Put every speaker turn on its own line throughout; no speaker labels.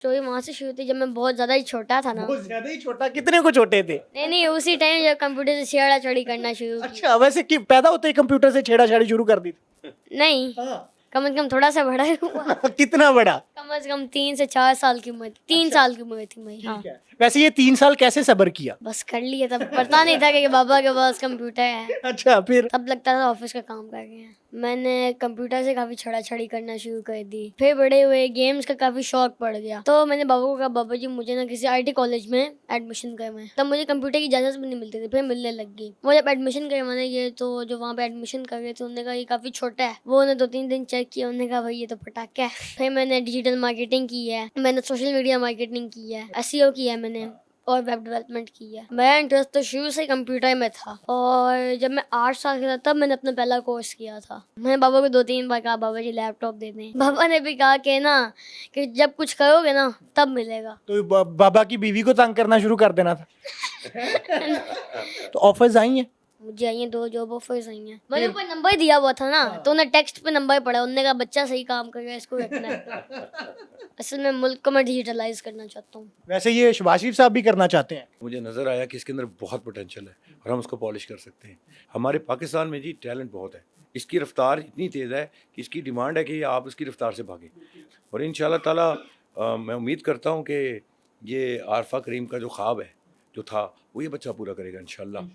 Story वहाँ से शुरू थी जब मैं बहुत ज़्यादा ही छोटा था ना।
बहुत ज्यादा ही छोटा, कितने को छोटे थे?
नहीं, उसी टाइम जब कंप्यूटर से छेड़ा छड़ी करना शुरू की।
अच्छा, वैसे कि पैदा होते ही कंप्यूटर से छेड़ाछाड़ी शुरू कर दी थी?
नहीं,
हाँ।
कम से कम थोड़ा सा बड़ा ही हुआ।
कितना बड़ा?
कम से कम 3 से 4 साल की उम्र थी। 3 साल की उम्र थी मेरी। हाँ,
ठीक है। वैसे ये 3 साल कैसे सब्र किया?
बस कर लिया। तब पता नहीं था कि बाबा के पास कंप्यूटर है।
अच्छा, फिर?
तब लगता था ऑफिस का काम कर रहे हैं। मैंने कंप्यूटर से काफी छड़ा छड़ी करना शुरू कर दी। फिर बड़े हुए गेम्स का काफी शौक पड़ गया, तो मैंने बाबा को कहा, बाबा जी मुझे ना किसी आईटी कॉलेज में एडमिशन करवाएं। तब मुझे कंप्यूटर की इजाजत भी नहीं मिलती थी, फिर मिलने लग गई। वो जब एडमिशन करवाने गए तो जो वहाँ पे एडमिशन कर रहे थे उन्होंने कहा ये काफी छोटा है। वो उन्हें 2-3 दिन चेक किया, उन्होंने कहा भाई ये तो पटाखा है। फिर मैंने डिजिटल मार्केटिंग की है, मैंने सोशल मीडिया मार्केटिंग की है, एसईओ किया है मैंने, और वेब डेवलपमेंट की है। मेरा इंटरेस्ट तो शुरू से कंप्यूटर में था, और जब मैं 8 साल का था तब मैंने अपना पहला कोर्स किया था। मैंने बाबा को 2-3 बार कहा बाबा जी लैपटॉप दे दें। बाबा ने भी कहा कि ना कि जब कुछ करोगे ना तब मिलेगा।
तो बाबा की बीवी को तंग करना शुरू कर देना था। तो ऑफर्स आई हैं?
मुझे आई हैं 2 जॉब ऑफर्स आई हैं। मैंने ऊपर नंबर दिया हुआ था ना, तो उन्हें टेक्स्ट पे नंबर पड़ा, उन्होंने कहा बच्चा सही काम कर रहा है, इसको रखना है। असल में मुल्क को मैं डिजिटलाइज करना चाहता हूँ।
वैसे ये शहबाज शरीफ साहब भी करना चाहते हैं।
मुझे नज़र आया कि इसके अंदर बहुत पोटेंशियल है और हम उसको पॉलिश कर सकते हैं। हमारे पाकिस्तान में जी टैलेंट बहुत है, इसकी रफ्तार इतनी तेज़ है कि इसकी डिमांड है कि आप उसकी रफ्तार से भागें, और इंशाल्लाह ताला मैं उम्मीद करता हूँ कि ये आरफा करीम का जो ख्वाब है जो था वो ये बच्चा पूरा करेगा इंशाल्लाह।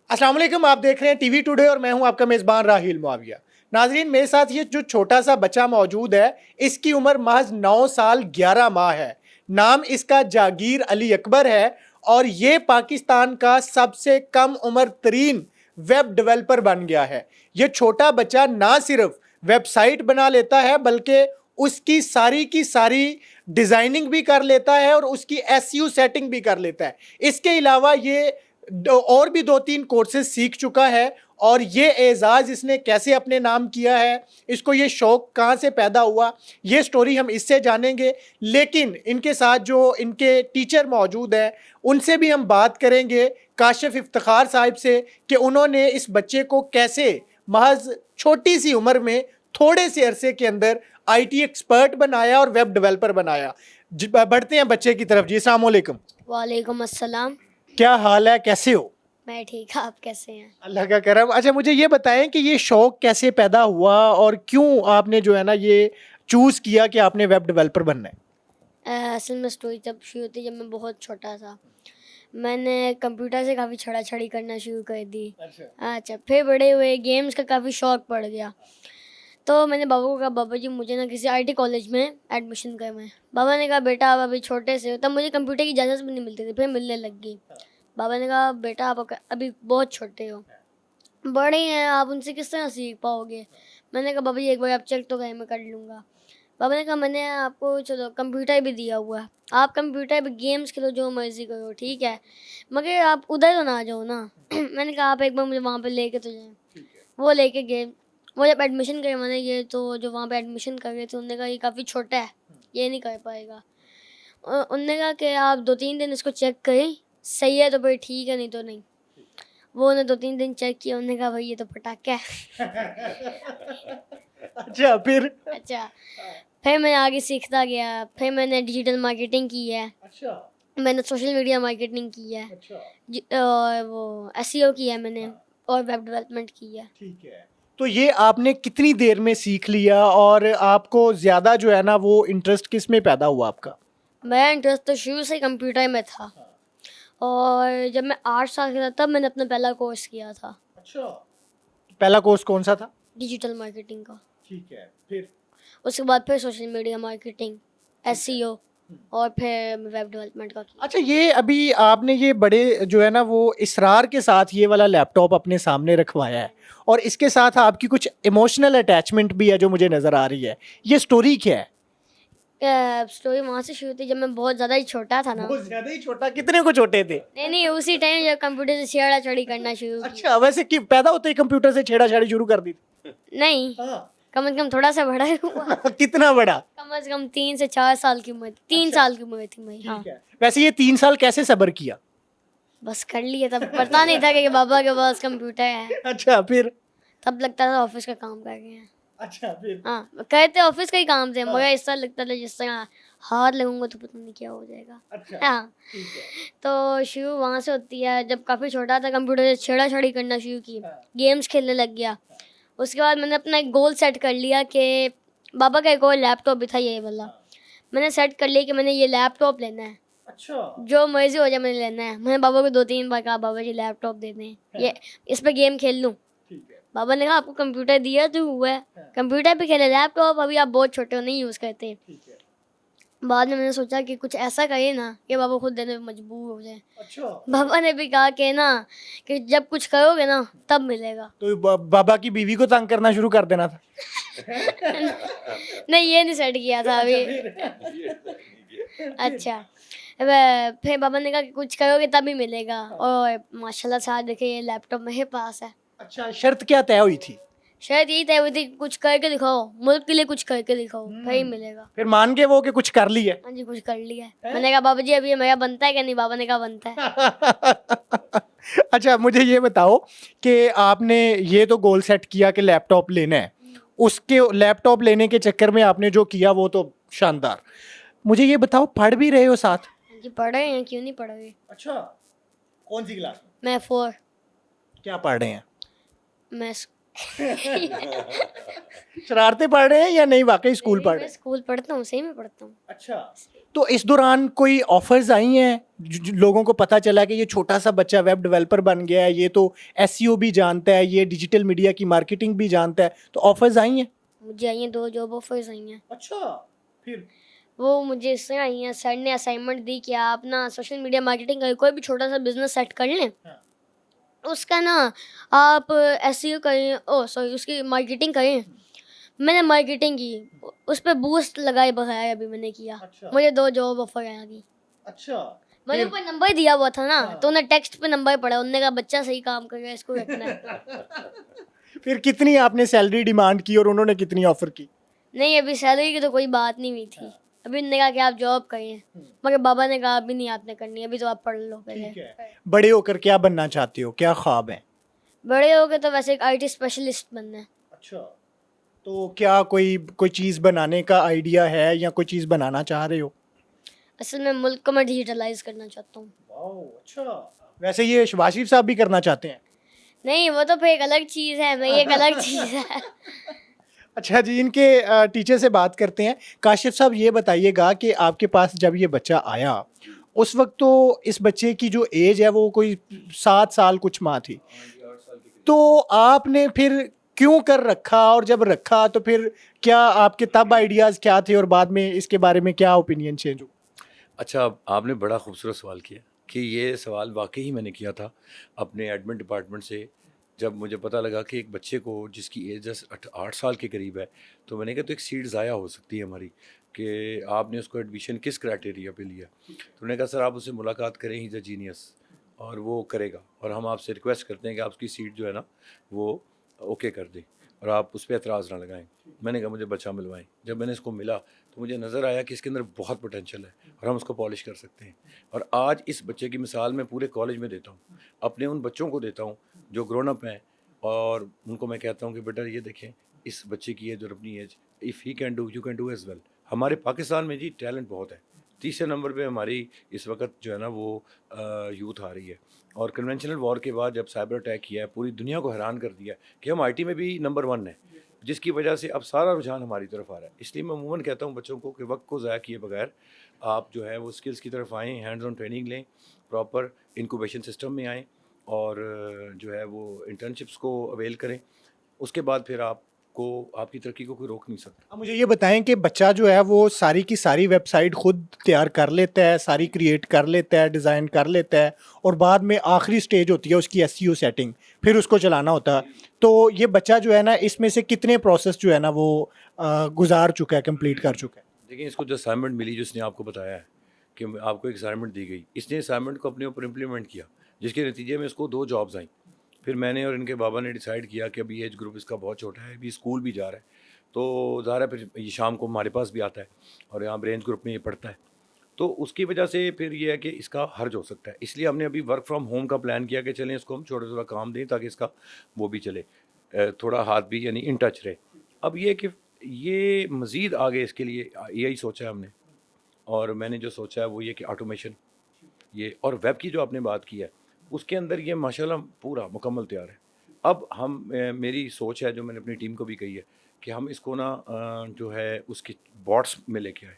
अस्सलाम वालेकुम, आप देख रहे हैं टीवी टुडे और मैं हूं आपका मेज़बान राहिल मुआविया। नाजरीन, मेरे साथ ये जो छोटा सा बच्चा मौजूद है, इसकी उम्र महज 9 साल 11 माह है। नाम इसका जागीर अली अकबर है और ये पाकिस्तान का सबसे कम उम्र तरीन वेब डेवलपर बन गया है। ये छोटा बच्चा ना सिर्फ वेबसाइट बना लेता है बल्कि उसकी सारी की सारी डिज़ाइनिंग भी कर लेता है और उसकी एसईओ सेटिंग भी कर लेता है। इसके अलावा ये और भी 2-3 कोर्सेज सीख चुका है, और ये एजाज़ इसने कैसे अपने नाम किया है, इसको ये शौक़ कहाँ से पैदा हुआ, ये स्टोरी हम इससे जानेंगे। लेकिन इनके साथ जो इनके टीचर मौजूद हैं उनसे भी हम बात करेंगे, काशिफ इफ्तिखार साहिब से, कि उन्होंने इस बच्चे को कैसे महज छोटी सी उम्र में थोड़े से अरसे के अंदर आईटी एक्सपर्ट बनाया और वेब डेवलपर बनाया। बढ़ते हैं बच्चे की तरफ। जी अस्सलाम वालेकुम।
वालेकुम अस्सलाम।
क्या हाल है, कैसे हो?
मैं ठीक, आप कैसे हैं?
अल्लाह का करम। अच्छा, मुझे ये बताएं कि ये शौक़ कैसे पैदा हुआ और क्यों आपने जो है ना ये चूज़ किया कि आपने वेब डेवलपर बनना है?
असल में स्टोरी तब शुरू हुई जब मैं बहुत छोटा था। मैंने कंप्यूटर से काफ़ी छड़ा छड़ी करना शुरू कर दी। अच्छा, फिर बड़े हुए गेम्स का काफ़ी शौक पड़ गया, तो मैंने बाबा को कहा, बाबा जी मुझे ना किसी आईटी कॉलेज में एडमिशन करवाएं। बाबा ने कहा बेटा आप अभी छोटे से हो। तब मुझे कंप्यूटर की इजाज़त भी नहीं मिलती थी, फिर मिलने लग गई। बाबा ने कहा बेटा आप अभी बहुत छोटे हो, बड़े हैं आप, उनसे किस तरह सीख पाओगे। मैंने कहा बाबा जी एक बार आप चेक तो करें, मैं कर लूँगा। बाबा ने कहा मैंने आपको चलो कंप्यूटर भी दिया हुआ है, आप कंप्यूटर पे गेम्स खेलो, जो मर्जी करो, ठीक है, मगर आप उधर तो ना आ जाओ ना। मैंने कहा आप एक बार मुझे वहाँ पे लेके तो जाएं। वो लेके गए। वो जब एडमिशन करवाने गए तो जो वहाँ पे एडमिशन कर रहे थे उन्होंने कहा ये काफ़ी छोटा है, ये नहीं कर पाएगा। उन्होंने कहा कि आप 2-3 दिन इसको चेक करें, सही है तो फिर ठीक है, नहीं तो नहीं। वो उन्हें 2-3 दिन चेक किया, उन्होंने कहा भाई ये तो पटाखा है।
अच्छा, फिर?
अच्छा, फिर मैं आगे सीखता गया। फिर मैंने डिजिटल मार्केटिंग की है। अच्छा, मैंने सोशल मीडिया मार्केटिंग की है। अच्छा, और वो एसईओ की है मैंने, और वेब डेवलपमेंट की है।
ठीक है। तो ये आपने कितनी देर में सीख लिया और आपको ज़्यादा जो है ना वो इंटरेस्ट किस में पैदा हुआ आपका?
मेरा इंटरेस्ट तो शुरू से कंप्यूटर में था, और जब मैं 8 साल का था तब मैंने अपना पहला कोर्स किया था। अच्छा,
पहला कोर्स कौन सा था?
डिजिटल मार्केटिंग का।
ठीक है, फिर?
उसके बाद फिर सोशल मीडिया मार्केटिंग, एसईओ, और फिर वेब डेवलपमेंट का किया।
अच्छा, ये अभी आपने ये बड़े जो है ना वो इसरार के साथ ये वाला लैपटॉप अपने सामने रखवाया है, और इसके साथ आपकी कुछ इमोशनल अटैचमेंट भी है जो मुझे नज़र आ रही है, ये स्टोरी क्या है?
स्टोरी वहाँ से शुरू थी जब मैं बहुत ज़्यादा ही छोटा था ना।
बहुत ज़्यादा ही छोटा, कितने को छोटे थे?
नहीं, उसी टाइम जब कंप्यूटर से छेड़ा छड़ी करना शुरू की।
अच्छा, वैसे कि पैदा होते ही कंप्यूटर से छेड़ाछाड़ी शुरू कर दी थी?
नहीं,
हाँ।
कम से कम थोड़ा सा बड़ा ही हुआ।
कितना बड़ा?
कम से कम 3 से 4 साल की उम्र थी। 3 साल की उम्र थी मेरी। हाँ,
ठीक है। वैसे ये 3 साल कैसे सब्र किया?
बस कर लिया। तब पता नहीं था कि बाबा के पास कंप्यूटर है।
अच्छा, फिर?
तब लगता था ऑफिस का काम कर रहे हैं।
अच्छा फिर
हाँ कहते ऑफिस का ही काम थे, मगर ऐसा लगता था जिस तरह हाथ लगूंगा तो पता नहीं क्या हो जाएगा।
अच्छा
हाँ
ठीक है
तो शुरू वहाँ से होती है। जब काफ़ी छोटा था कंप्यूटर से छेड़ा-छाड़ी करना शुरू की,
हाँ।
गेम्स खेलने लग गया। उसके बाद मैंने अपना एक गोल सेट कर लिया कि बाबा का एक और लैपटॉप भी था ये वाला। मैंने सेट कर लिया कि मैंने ये लैपटॉप लेना है,
अच्छा
जो मर्जी हो जाए मैंने लेना है। मैंने बाबा को 2-3 बार कहा बाबा जी लैपटॉप दे दें, ये इस पे गेम खेल लूँ।
ठीक है
बाबा ने कहा आपको कंप्यूटर दिया तो हुआ है, कंप्यूटर पे खेले, लैपटॉप अभी आप बहुत छोटे हो नहीं यूज़ करते।
ठीक है
बाद में मैंने सोचा कि कुछ ऐसा करिए ना कि बाबा खुद देने में मजबूर हो जाए।
अच्छा
बाबा ने भी कहा कि ना कि जब कुछ करोगे ना तब मिलेगा।
तो बाबा की बीवी को तंग करना शुरू कर देना था।
नहीं ये नहीं सेट किया था अभी। अच्छा फिर बाबा ने कहा कि कुछ करोगे तभी मिलेगा, और माशाल्लाह से आज देखिए ये लैपटॉप मेरे पास है।
अच्छा शर्त क्या तय हुई थी?
शायद यही तय हुई थी कि कुछ करके दिखाओ, मुल्क के लिए कुछ करके दिखाओ, फिर ही मिलेगा।
फिर मान के वो कि कुछ कर ली है।
हाँ जी कुछ कर लिया है। मैंने कहा बाबा जी अभी ये मेरा बनता है क्या नहीं? बाबा ने कहा बनता है।
अच्छा मुझे ये बताओ कि आपने ये तो गोल सेट किया कि लैपटॉप लेना है, उसके लैपटॉप लेने के चक्कर में आपने जो किया वो तो शानदार। मुझे ये बताओ पढ़ भी रहे हो साथ?
हाँ जी पढ़ रहे हैं, क्यों नहीं पढ़ रहे।
अच्छा कौन सी क्लास में?
मैं 4
क्या पढ़ रहे हैं?
मैं
शरारतें पढ़ रहे हैं या नहीं वाकई स्कूल पढ़ रहे
मैं
हैं?
स्कूल पढ़ता हूँ, सही में पढ़ता हूँ।
अच्छा तो इस दौरान कोई ऑफर्स आई हैं लोगों को पता चला कि ये छोटा सा बच्चा वेब डेवलपर बन गया है, ये तो एसईओ भी जानता है, ये डिजिटल मीडिया की मार्केटिंग भी जानता है, तो ऑफर्स आई हैं?
मुझे आई हैं 2 जॉब ऑफर्स आई हैं।
अच्छा फिर
वो मुझे इससे आई हैं, सर ने असाइनमेंट दी कि आप ना सोशल मीडिया मार्केटिंग का कोई भी छोटा सा बिजनेस सेट कर लें,
हाँ।
उसका ना आप एसईओ करें, ओ सॉरी उसकी मार्केटिंग करें। मैंने मार्केटिंग की, उस पर बूस्ट लगाए बगैर अभी मैंने किया।
अच्छा।
मुझे 2 जॉब ऑफर आ गई।
अच्छा
मैंने ऊपर नंबर दिया हुआ था ना, तो उन्हें टेक्स्ट पे नंबर पड़ा, उन्होंने कहा बच्चा सही काम कर रहा है, इसको रखना है।
फिर कितनी आपने सैलरी डिमांड की और उन्होंने कितनी ऑफर की?
नहीं अभी सैलरी की तो कोई बात नहीं हुई थी। अभी उन्होंने कहा कि आप जॉब करिए, मगर बाबा ने कहा अभी नहीं आपने करनी, अभी तो आप पढ़ लो पहले।
ठीक है। बड़े होकर क्या बनना चाहते हो, क्या ख्वाब है?
बड़े हो गए तो वैसे एक आईटी स्पेशलिस्ट बनना है।
अच्छा तो क्या कोई चीज़ बनाने का आइडिया है या कोई चीज़ बनाना चाह रहे हो?
असल में मुल्क को मैं डिजिटलाइज करना चाहता हूँ।
वाओ अच्छा। वैसे ये शबाशिफ साहब भी करना चाहते हैं?
नहीं वो तो फिर एक अलग चीज़ है, मैं ये एक अलग चीज़ है।
अच्छा जी इनके टीचर से बात करते हैं। काशिफ साहब ये बताइएगा कि आपके पास जब ये बच्चा आया उस वक्त तो इस बच्चे की जो एज है वो कोई 7 साल कुछ माह थी, तो आपने फिर क्यों कर रखा, और जब रखा तो फिर क्या आपके तब आइडियाज़ क्या थे और बाद में इसके बारे में क्या ओपिनियन चेंज हुआ?
अच्छा आपने बड़ा खूबसूरत सवाल किया कि ये सवाल वाकई ही मैंने किया था अपने एडमिन डिपार्टमेंट से। जब मुझे पता लगा कि एक बच्चे को जिसकी एज 8 साल के करीब है, तो मैंने कहा तो एक सीट ज़ाया हो सकती है हमारी कि आपने उसको एडमिशन किस क्राइटेरिया पे लिया। तो उन्होंने कहा सर आप उससे मुलाकात करें, ही इज़ अ जीनियस और वो करेगा, और हम आपसे रिक्वेस्ट करते हैं कि आप उसकी सीट जो है ना वो ओके कर दें और आप उस पर एतराज़ ना लगाएं। मैंने कहा मुझे बच्चा मिलवाएं। जब मैंने इसको मिला तो मुझे नज़र आया कि इसके अंदर बहुत पोटेंशियल है और हम उसको पॉलिश कर सकते हैं। और आज इस बच्चे की मिसाल मैं पूरे कॉलेज में देता हूँ, अपने उन बच्चों को देता हूँ जो ग्रोन अप हैं, और उनको मैं कहता हूँ कि बेटा ये देखें इस बच्चे की एज और अपनी age, if he can do you can do as well. हमारे पाकिस्तान में जी टैलेंट बहुत है। तीसरे नंबर पे हमारी इस वक्त जो है ना वो यूथ आ रही है, और कन्वेंशनल वॉर के बाद जब साइबर अटैक किया है पूरी दुनिया को हैरान कर दिया कि हम आईटी में भी नंबर 1 है, जिसकी वजह से अब सारा रुझान हमारी तरफ आ रहा है। इसलिए मैं अमूमन कहता हूँ बच्चों को कि वक्त को ज़ाया किए बगैर आप जो है वो स्किल्स की तरफ आएँ, हैंड्स ऑन ट्रेनिंग लें, प्रॉपर इंक्यूबेशन सिस्टम में आएँ और जो है वो इंटर्नशिप्स को अवेल करें। उसके बाद फिर आपको आपकी तरक्की को कोई रोक नहीं सकता।
अब मुझे ये बताएं कि बच्चा जो है वो सारी की सारी वेबसाइट खुद तैयार कर लेता है, सारी क्रिएट कर लेता है, डिज़ाइन कर लेता है, और बाद में आखिरी स्टेज होती है उसकी एसईओ सेटिंग, फिर उसको चलाना होता है। तो ये बच्चा जो है ना इसमें से कितने प्रोसेस जो है ना वो गुजार चुका है, कंप्लीट कर चुका है?
देखिए इसको जो असाइनमेंट मिली, जो इसने आपको बताया है कि आपको एक असाइनमेंट दी गई, इसने असाइनमेंट को अपने ऊपर इम्प्लीमेंट किया, जिसके नतीजे में इसको 2 जॉब्स आई। फिर मैंने और इनके बाबा ने डिसाइड किया कि अभी एज ग्रुप इसका बहुत छोटा है, अभी स्कूल भी जा रहा है, तो ज़ाहिर है फिर ये शाम को हमारे पास भी आता है और यहाँ ब्रेंच ग्रुप में ये पढ़ता है, तो उसकी वजह से फिर ये है कि इसका हर्ज हो सकता है। इसलिए हमने अभी वर्क फ्रॉम होम का प्लान किया कि चलें इसको हम छोटा छोटा काम दें ताकि इसका वो भी चले, थोड़ा हाथ भी यानी इन टच रहे। अब ये कि ये मज़ीद आगे इसके लिए यही सोचा है हमने, और मैंने जो सोचा है वो ये कि ऑटोमेशन ये और वेब की जो आपने बात की है उसके अंदर ये माशाल्लाह पूरा मुकम्मल तैयार है। अब हम मेरी सोच है जो मैंने अपनी टीम को भी कही है कि हम इसको ना जो है उसकी बॉट्स में लेके आए,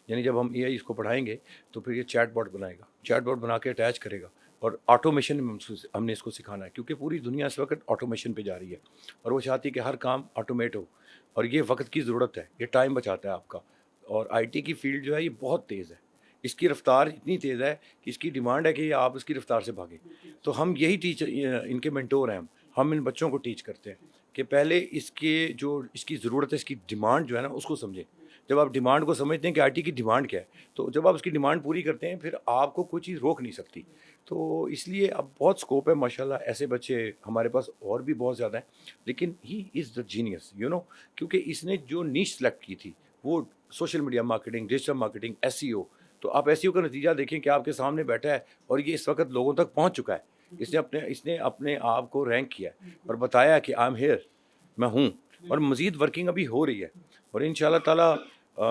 यानी जब हम एआई इसको पढ़ाएंगे तो फिर ये चैट बॉट बनाएगा, चैट बॉट बना के अटैच करेगा, और ऑटोमेशन में हमने इसको सिखाना है क्योंकि पूरी दुनिया इस वक्त ऑटोमेशन पे जा रही है और वो चाहती है कि हर काम ऑटोमेट हो, और ये वक्त की ज़रूरत है, ये टाइम बचाता है आपका। और आईटी की फील्ड जो है ये बहुत तेज़ है, इसकी रफ्तार इतनी तेज़ है कि इसकी डिमांड है कि आप इसकी रफ्तार से भागें। तो हम यही टीचर इनके मेंटोर हैं, हम इन बच्चों को टीच करते हैं कि पहले इसके जो इसकी ज़रूरत है, इसकी डिमांड जो है ना उसको समझें। जब आप डिमांड को समझते हैं कि आईटी की डिमांड क्या है, तो जब आप उसकी डिमांड पूरी करते हैं फिर आपको कोई चीज़ रोक नहीं सकती। तो इसलिए अब बहुत स्कोप है माशाल्लाह, ऐसे बच्चे हमारे पास और भी बहुत ज़्यादा हैं, लेकिन ही इज़ द जीनियस क्योंकि इसने जो नीश सेलेक्ट की थी वो social media marketing, digital marketing, SEO. तो आप एसईओ का नतीजा देखें कि आपके सामने बैठा है और ये इस वक्त लोगों तक पहुंच चुका है। इसने अपने आप को रैंक किया और बताया कि आई एम हेयर, मैं हूँ, और मज़ीद वर्किंग अभी हो रही है। और इंशाल्लाह ताला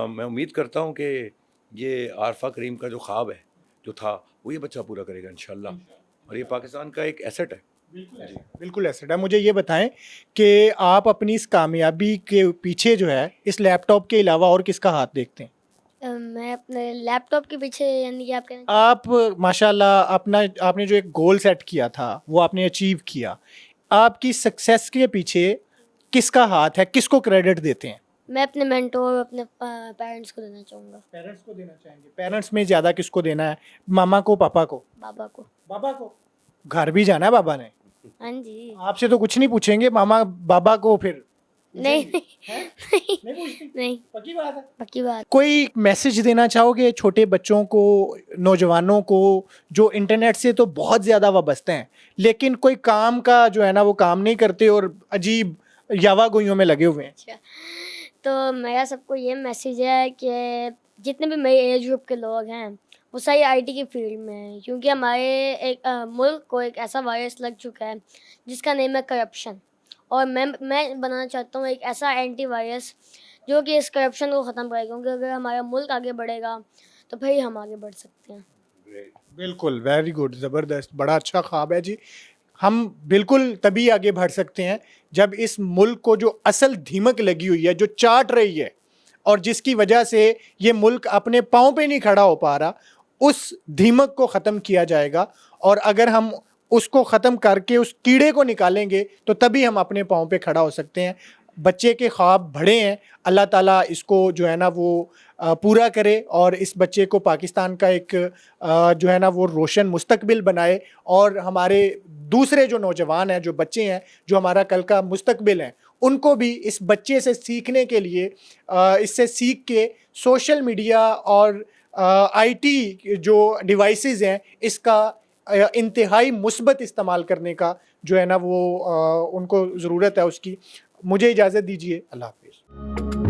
मैं उम्मीद करता हूँ कि ये आरफा करीम का जो ख्वाब है जो था वो ये बच्चा पूरा करेगा इंशाल्लाह, और ये पाकिस्तान का एक एसेट है।
बिल्कुल ऐसा है। मुझे ये बताएं कि आप अपनी इस कामयाबी के पीछे जो है इस लैपटॉप के अलावा और किसका हाथ देखते हैं?
मैं अपने लैपटॉप के पीछे, यानी कि आप कहना
आप माशाल्लाह आपने जो एक गोल सेट किया था वो आपने अचीव किया। आपकी सक्सेस के पीछे किसका हाथ है, किसको क्रेडिट देते हैं?
मैं अपने मेंटोर, अपने पेरेंट्स को देना चाहूँगा।
पेरेंट्स को देना चाहेंगे। पेरेंट्स में ज़्यादा किसको देना है, मामा को, पापा को?
बाबा को।
बाबा को। घर भी जाना है बाबा ने?
हाँ जी।
आपसे तो कुछ नहीं पूछेंगे, मामा बाबा को फिर
नहीं नहीं
नहीं पूछते?
नहीं,
पक्की बात है।
पक्की बात।
कोई मैसेज देना चाहोगे छोटे बच्चों को, नौजवानों को जो इंटरनेट से तो बहुत ज़्यादा वाबस्ते हैं लेकिन कोई काम का जो है ना वो काम नहीं करते और अजीब यावागोइयों में लगे हुए हैं?
अच्छा, तो मेरा सबको ये मैसेज है कि जितने भी मेरे एज ग्रुप के लोग हैं वो सारी आईटी की फील्ड में हैं, क्योंकि हमारे एक मुल्क को एक ऐसा वायरस लग चुका है जिसका नेम है करप्शन। और मैं बनाना चाहता हूँ एक ऐसा एंटी वायरस जो कि इस करप्शन को ख़त्म करेगा, क्योंकि अगर हमारा मुल्क आगे बढ़ेगा तो फिर ही हम आगे बढ़ सकते हैं।
बिल्कुल, वेरी गुड, ज़बरदस्त, बड़ा अच्छा ख्वाब है जी। हम बिल्कुल तभी आगे बढ़ सकते हैं जब इस मुल्क को जो असल धीमक लगी हुई है, जो चाट रही है और जिसकी वजह से ये मुल्क अपने पाँव पे नहीं खड़ा हो पा रहा, उस धीमक को ख़त्म किया जाएगा। और अगर हम उसको ख़त्म करके उस कीड़े को निकालेंगे तो तभी हम अपने पाँव पे खड़ा हो सकते हैं। बच्चे के ख्वाब बड़े हैं, अल्लाह ताला इसको जो है ना वो पूरा करे और इस बच्चे को पाकिस्तान का एक जो है ना वो रोशन मुस्तकबिल बनाए, और हमारे दूसरे जो नौजवान हैं, जो बच्चे हैं, जो हमारा कल का मुस्तकबिल हैं, उनको भी इस बच्चे से सीखने के लिए इससे सीख के सोशल मीडिया और आईटी जो डिवाइसेस हैं इसका इंतहाई मुस्बत इस्तेमाल करने का जो है ना वो उनको ज़रूरत है उसकी। मुझे इजाज़त दीजिए, अल्लाह हाफ़िज़।